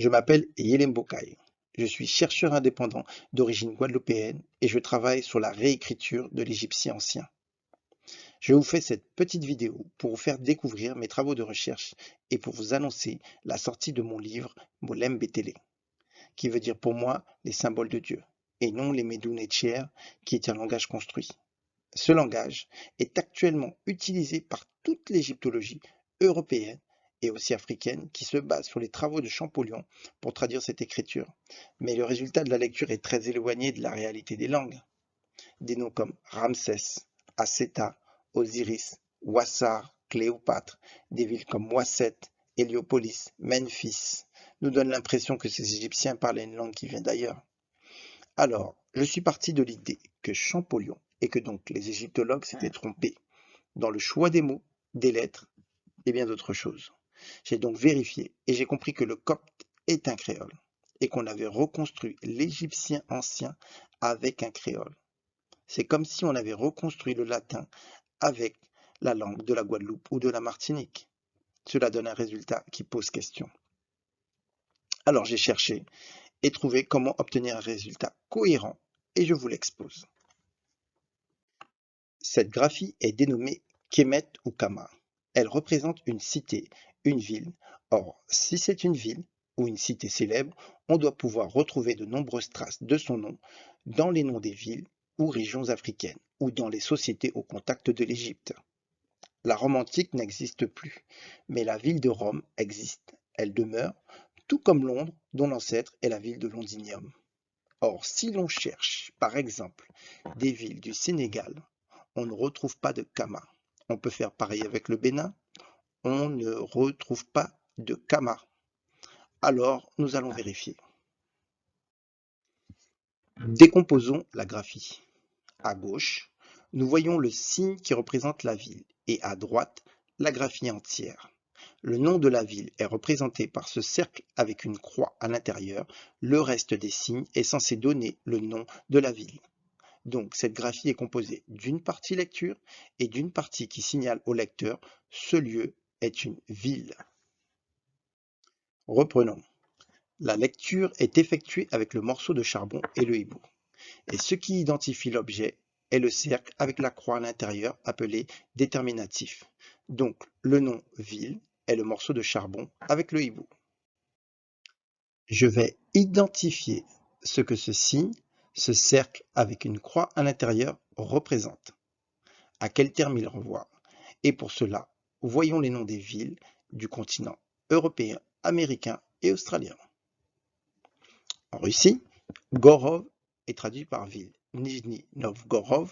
Je m'appelle Yelem Bokaï. Je suis chercheur indépendant d'origine guadeloupéenne et je travaille sur la réécriture de l'égyptien ancien. Je vous fais cette petite vidéo pour vous faire découvrir mes travaux de recherche et pour vous annoncer la sortie de mon livre Molem Betele, qui veut dire pour moi les symboles de Dieu, et non les Medoun Etcher, qui est un langage construit. Ce langage est actuellement utilisé par toute l'égyptologie européenne et aussi africaine qui se base sur les travaux de Champollion pour traduire cette écriture. Mais le résultat de la lecture est très éloigné de la réalité des langues. Des noms comme Ramsès, Asseta, Osiris, Ouassar, Cléopâtre, des villes comme Ouasset, Héliopolis, Memphis nous donnent l'impression que ces Égyptiens parlaient une langue qui vient d'ailleurs. Alors, je suis parti de l'idée que Champollion et que donc les égyptologues s'étaient trompés dans le choix des mots, des lettres et bien d'autres choses. J'ai donc vérifié et j'ai compris que le copte est un créole et qu'on avait reconstruit l'égyptien ancien avec un créole. C'est comme si on avait reconstruit le latin avec la langue de la Guadeloupe ou de la Martinique. Cela donne un résultat qui pose question. Alors j'ai cherché et trouvé comment obtenir un résultat cohérent et je vous l'expose. Cette graphie est dénommée Kemet ou Kama. Elle représente une cité, une ville. Or, si c'est une ville ou une cité célèbre, on doit pouvoir retrouver de nombreuses traces de son nom dans les noms des villes ou régions africaines ou dans les sociétés au contact de l'Égypte. La Rome antique n'existe plus, mais la ville de Rome existe. Elle demeure, tout comme Londres, dont l'ancêtre est la ville de Londinium. Or, si l'on cherche, par exemple, des villes du Sénégal, on ne retrouve pas de Kama. On peut faire pareil avec le Bénin, on ne retrouve pas de Kama. Alors, nous allons vérifier. Décomposons la graphie. À gauche, nous voyons le signe qui représente la ville et à droite, la graphie entière. Le nom de la ville est représenté par ce cercle avec une croix à l'intérieur. Le reste des signes est censé donner le nom de la ville. Donc, cette graphie est composée d'une partie lecture et d'une partie qui signale au lecteur ce lieu est une ville. Reprenons. La lecture est effectuée avec le morceau de charbon et le hibou. Et ce qui identifie l'objet est le cercle avec la croix à l'intérieur appelé déterminatif. Donc, le nom ville est le morceau de charbon avec le hibou. Je vais identifier ce que ce signe, ce cercle avec une croix à l'intérieur représente. À quel terme il renvoie. Et pour cela, voyons les noms des villes du continent européen, américain et australien. En Russie, Gorov est traduit par ville. Nijni Novgorod,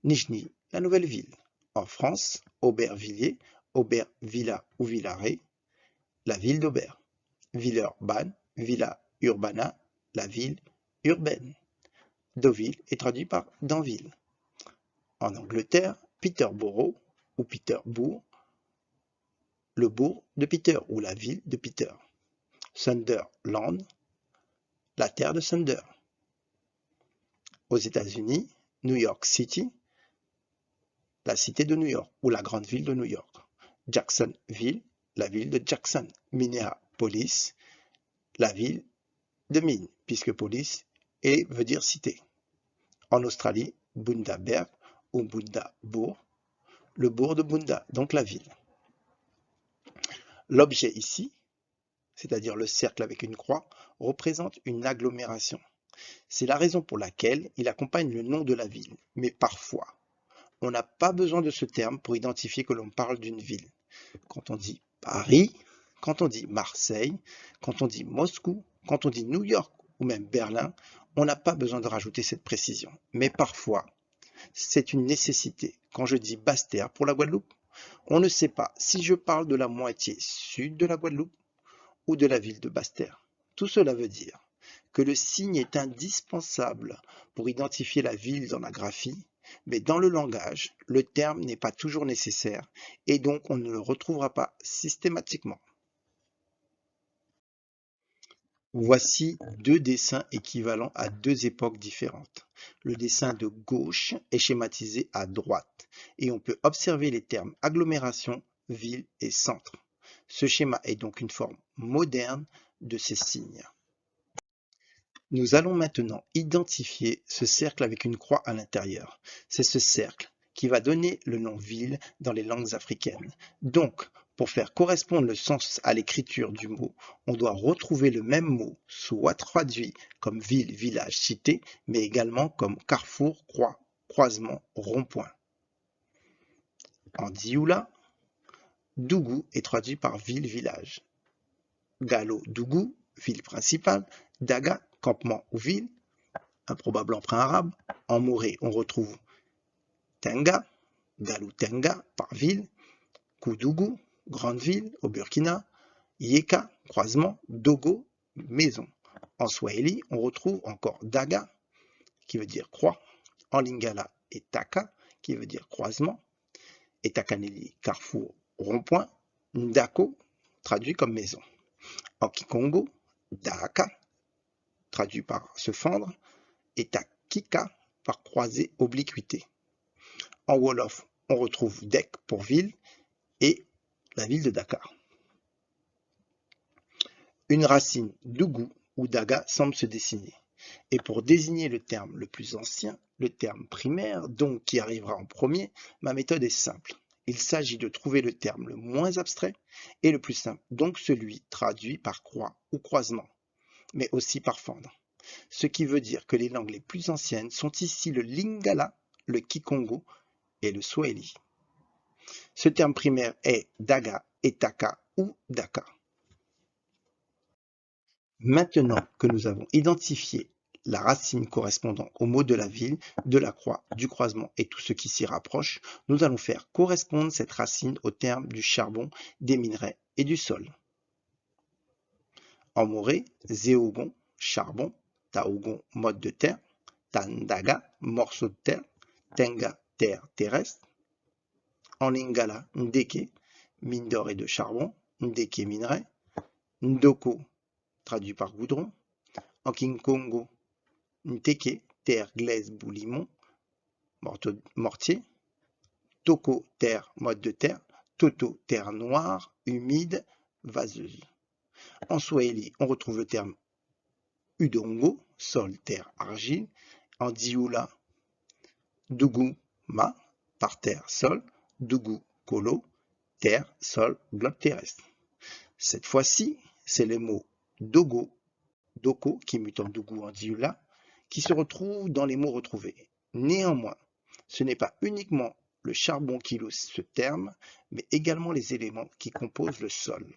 Nijni, la nouvelle ville. En France, Aubervilliers, Aubervilla ou Villaret, la ville d'Aubert. Villeurbanne, Villa Urbana, la ville urbaine. Deauville est traduit par Danville. En Angleterre, Peterborough ou Peterbourg, le bourg de Peter ou la ville de Peter. Sunderland, la terre de Sunder. Aux États-Unis, New York City, la cité de New York ou la grande ville de New York. Jacksonville, la ville de Jackson. Minneapolis, la ville de Mine, puisque police veut dire cité. En Australie, Bundaberg ou Bundaberg, le bourg de Bunda, donc la ville. L'objet ici, c'est-à-dire le cercle avec une croix, représente une agglomération. C'est la raison pour laquelle il accompagne le nom de la ville. Mais parfois, on n'a pas besoin de ce terme pour identifier que l'on parle d'une ville. Quand on dit Paris, quand on dit Marseille, quand on dit Moscou, quand on dit New York ou même Berlin, on n'a pas besoin de rajouter cette précision. Mais parfois, c'est une nécessité. Quand je dis Basse-Terre pour la Guadeloupe, on ne sait pas si je parle de la moitié sud de la Guadeloupe ou de la ville de Basse-Terre. Tout cela veut dire que le signe est indispensable pour identifier la ville dans la graphie, mais dans le langage, le terme n'est pas toujours nécessaire et donc on ne le retrouvera pas systématiquement. Voici deux dessins équivalents à deux époques différentes. Le dessin de gauche est schématisé à droite et on peut observer les termes agglomération, ville et centre. Ce schéma est donc une forme moderne de ces signes. Nous allons maintenant identifier ce cercle avec une croix à l'intérieur. C'est ce cercle qui va donner le nom ville dans les langues africaines. Donc, pour faire correspondre le sens à l'écriture du mot, on doit retrouver le même mot, soit traduit comme ville, village, cité, mais également comme carrefour, croix, croisement, rond-point. En dioula, Dougou est traduit par ville, village. Galo, Dougou, ville principale. Daga, campement ou ville, un probable emprunt arabe. En Moré, on retrouve Tenga, Galou Tenga par ville. Koudougou, grande ville au Burkina. Yeka, croisement. Dogo, maison. En Swahili, on retrouve encore Daga, qui veut dire croix. En Lingala, Etaka, qui veut dire croisement. Etakaneli, carrefour, rond-point. Ndako, traduit comme maison. En Kikongo, Daaka, traduit par se fendre. Etakika, par croisée, obliquité. En Wolof, on retrouve Dek pour ville et la ville de Dakar. Une racine Dougou ou Daga semble se dessiner. Et pour désigner le terme le plus ancien, le terme primaire, donc qui arrivera en premier, ma méthode est simple. Il s'agit de trouver le terme le moins abstrait et le plus simple, donc celui traduit par croix ou croisement, mais aussi par fendre. Ce qui veut dire que les langues les plus anciennes sont ici le Lingala, le Kikongo et le Swahili. Ce terme primaire est Daga, Etaka ou Daka. Maintenant que nous avons identifié la racine correspondant au mot de la ville, de la croix, du croisement et tout ce qui s'y rapproche, nous allons faire correspondre cette racine au terme du charbon, des minerais et du sol. En moré, zéogon, charbon, taogon, mode de terre, tandaga, morceau de terre, tenga, terre terrestre. En lingala, ndeke, mine d'or et de charbon, ndeke, minerai, ndoko, traduit par goudron. En Kikongo, Nteke, terre glaise bout limon, mortier. Toko, terre, mode de terre. Toto, terre noire, humide, vaseuse. En Swahili, on retrouve le terme udongo, sol, terre, argile. En dioula, Dougou, ma, par terre, sol. Dougou, kolo, terre, sol, globe terrestre. Cette fois-ci, c'est le mot dogo, doko, qui mute en dougou en dioula, qui se retrouve dans les mots retrouvés. Néanmoins, ce n'est pas uniquement le charbon qui illustre ce terme, mais également les éléments qui composent le sol.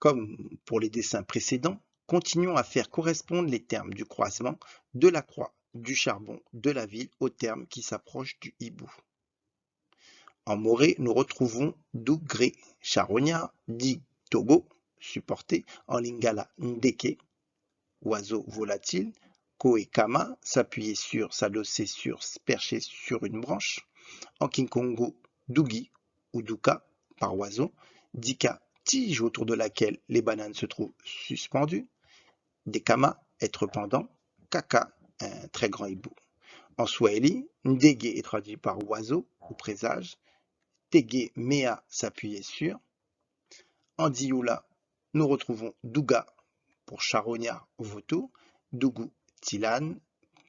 Comme pour les dessins précédents, continuons à faire correspondre les termes du croisement, de la croix, du charbon, de la ville aux termes qui s'approchent du hibou. En moré, nous retrouvons dougré, charognard, dit togo, supporté, en lingala, ndeke, oiseau volatile, koekama, s'appuyer sur, s'adosser sur, percher sur une branche. En Kikongo, dougi ou douka, par oiseau. Dika, tige autour de laquelle les bananes se trouvent suspendues. Dekama, être pendant. Kaka, un très grand hibou. En Swahili, ndege est traduit par oiseau ou présage. Tege, mea, s'appuyer sur. En dioula, nous retrouvons douga pour charognard ou vautour. Dougou, tilane,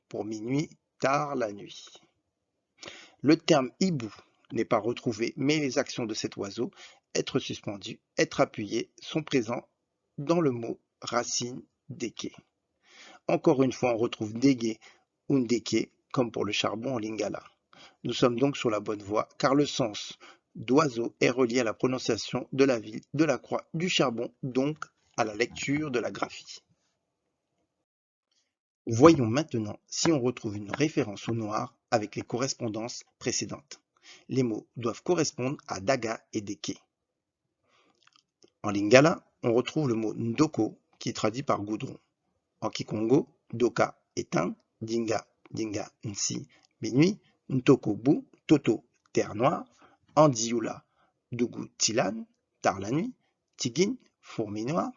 pour minuit, tard la nuit. Le terme hibou n'est pas retrouvé, mais les actions de cet oiseau, être suspendu, être appuyé, sont présents dans le mot racine deke. Encore une fois, on retrouve dege ou ndeke, comme pour le charbon en lingala. Nous sommes donc sur la bonne voie, car le sens d'oiseau est relié à la prononciation de la ville, de la croix, du charbon, donc à la lecture de la graphie. Voyons maintenant si on retrouve une référence au noir avec les correspondances précédentes. Les mots doivent correspondre à Daga et Deke. En lingala, on retrouve le mot ndoko qui est traduit par goudron. En kikongo, doka éteint, dinga, dinga, nsi, minuit, ntoko bu, toto, terre noire. En dioula, dougou tilan, tard la nuit, tigin, fourmi noire.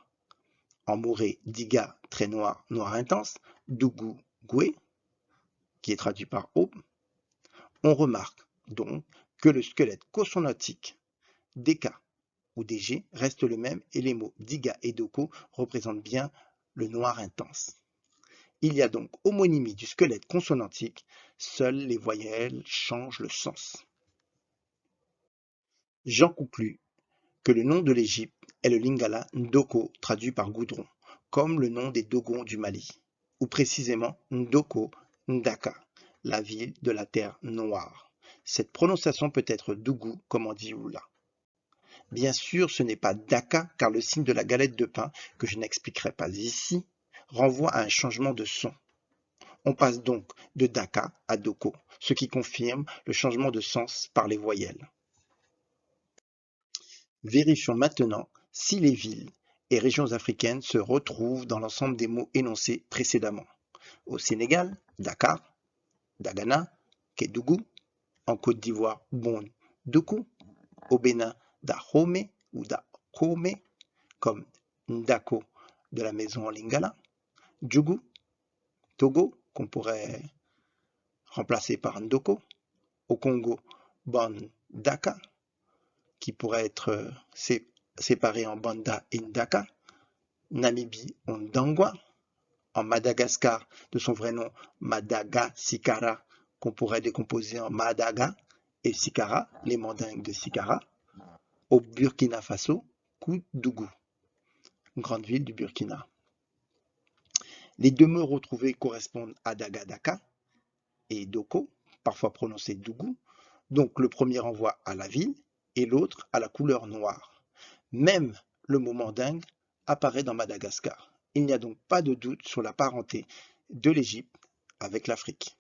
En moré, diga, très noir, noir intense, dougou, goué, qui est traduit par aube. On remarque donc que le squelette consonantique Deka ou DG restent le même et les mots Diga et Doko représentent bien le noir intense. Il y a donc homonymie du squelette consonantique, seules les voyelles changent le sens. J'en conclus que le nom de l'Égypte est le lingala Ndoko traduit par goudron, comme le nom des Dogons du Mali, ou précisément Ndoko Ndaka, la ville de la terre noire. Cette prononciation peut être Dougou comme en Dioula. Bien sûr, ce n'est pas Daka car le signe de la galette de pain, que je n'expliquerai pas ici, renvoie à un changement de son. On passe donc de Daka à Doko, ce qui confirme le changement de sens par les voyelles. Vérifions maintenant si les villes et régions africaines se retrouvent dans l'ensemble des mots énoncés précédemment. Au Sénégal, Dakar, Dagana, Kédougou, en Côte d'Ivoire, Bon-Doku, au Bénin, Dahomey ou Dahomey, comme Ndako de la maison en Lingala, Djougou, Togo, qu'on pourrait remplacer par Ndoko, au Congo, Bandaka, qui pourrait être séparé en Banda et Ndaka, Namibie, Ndangwa, en Madagascar, de son vrai nom Madagassikara, qu'on pourrait décomposer en Madaga, et Sikara, les mandingues de Sikara, au Burkina Faso, Koudougou, grande ville du Burkina. Les deux mots retrouvés correspondent à Dagadaka et Doko, parfois prononcé Dougou, donc le premier renvoie à la ville et l'autre à la couleur noire. Même le mot mandingue apparaît dans Madagascar. Il n'y a donc pas de doute sur la parenté de l'Égypte avec l'Afrique.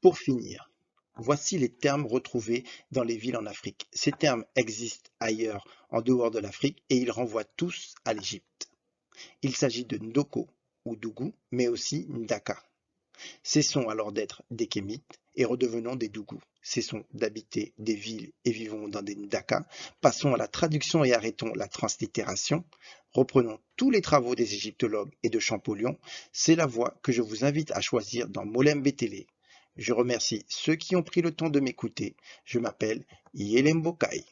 Pour finir, voici les termes retrouvés dans les villes en Afrique. Ces termes existent ailleurs en dehors de l'Afrique et ils renvoient tous à l'Égypte. Il s'agit de Ndoko ou Dougou, mais aussi Ndaka. Cessons alors d'être des Kémites et redevenons des Dougous. Cessons d'habiter des villes et vivons dans des Ndaka. Passons à la traduction et arrêtons la translittération. Reprenons tous les travaux des égyptologues et de Champollion. C'est la voie que je vous invite à choisir dans Molembe Télé. Je remercie ceux qui ont pris le temps de m'écouter. Je m'appelle Yelembokai.